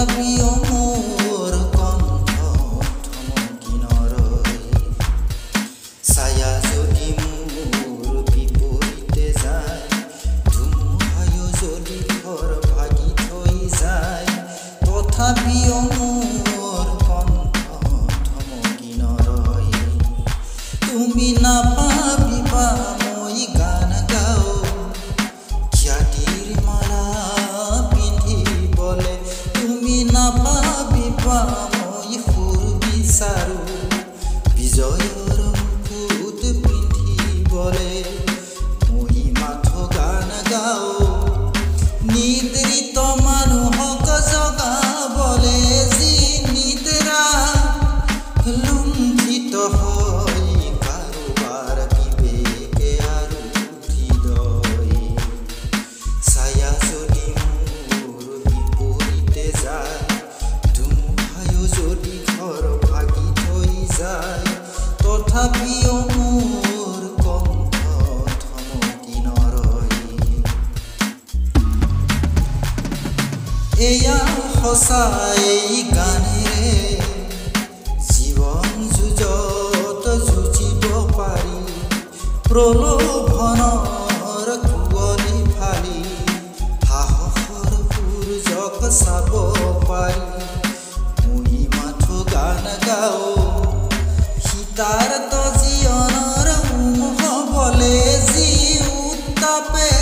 তথাপিও মোৰ কণ্ঠ থমকি নৰয় ছায়া যদি মোৰ বিপৰীতে যায় ধুমুহায়ো যদি ঘৰ ভাগি থৈ যায় তথাপিও মোৰ কণ্ঠ থমকি নৰয় তুমি নাভাবিবা মই গান গাওঁ খ্যাতিৰ মালা পিন্ধিবলে তুমি নাভাবিবা মই সুৰ বিচাৰো বিজয়ৰ মুকুট পিন্ধিবলে মই মাথো গান গাওঁ নিদ্ৰিত মানুহক জগাবলে যি নিদ্ৰা লুণ্ঠিত হয় কাৰোবাৰ বিবেকে আৰু হৃদয় ছায়া যদি মোৰ বিপৰীতে যায় ধুমুহায়ো যদি ঘৰ ভাগি থৈ যায় তথাপিও মোৰ কণ্ঠ থমকি নৰয় এয়া সঁচা এই গানেৰে জীৱন যুঁজত যুঁজিব পাৰি প্ৰলোভনৰ কুঁৱলী ফালি সাহসৰ সূৰ্যক চাব পাৰি মই মাথো গান গাওঁ শীতাৰ্ত জীৱনৰ হবলে যি উত্তাপে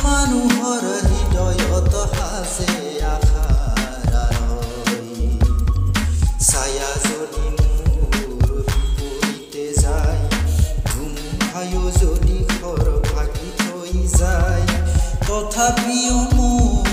মানুহৰ হৃদয়ত সাজে আশাৰ আলয় ছায়া যদি মোৰ বিপৰীতে যায় ধুমুহায়ো যদি ঘৰ ভাগি থৈ যায় তথাপিও মোৰ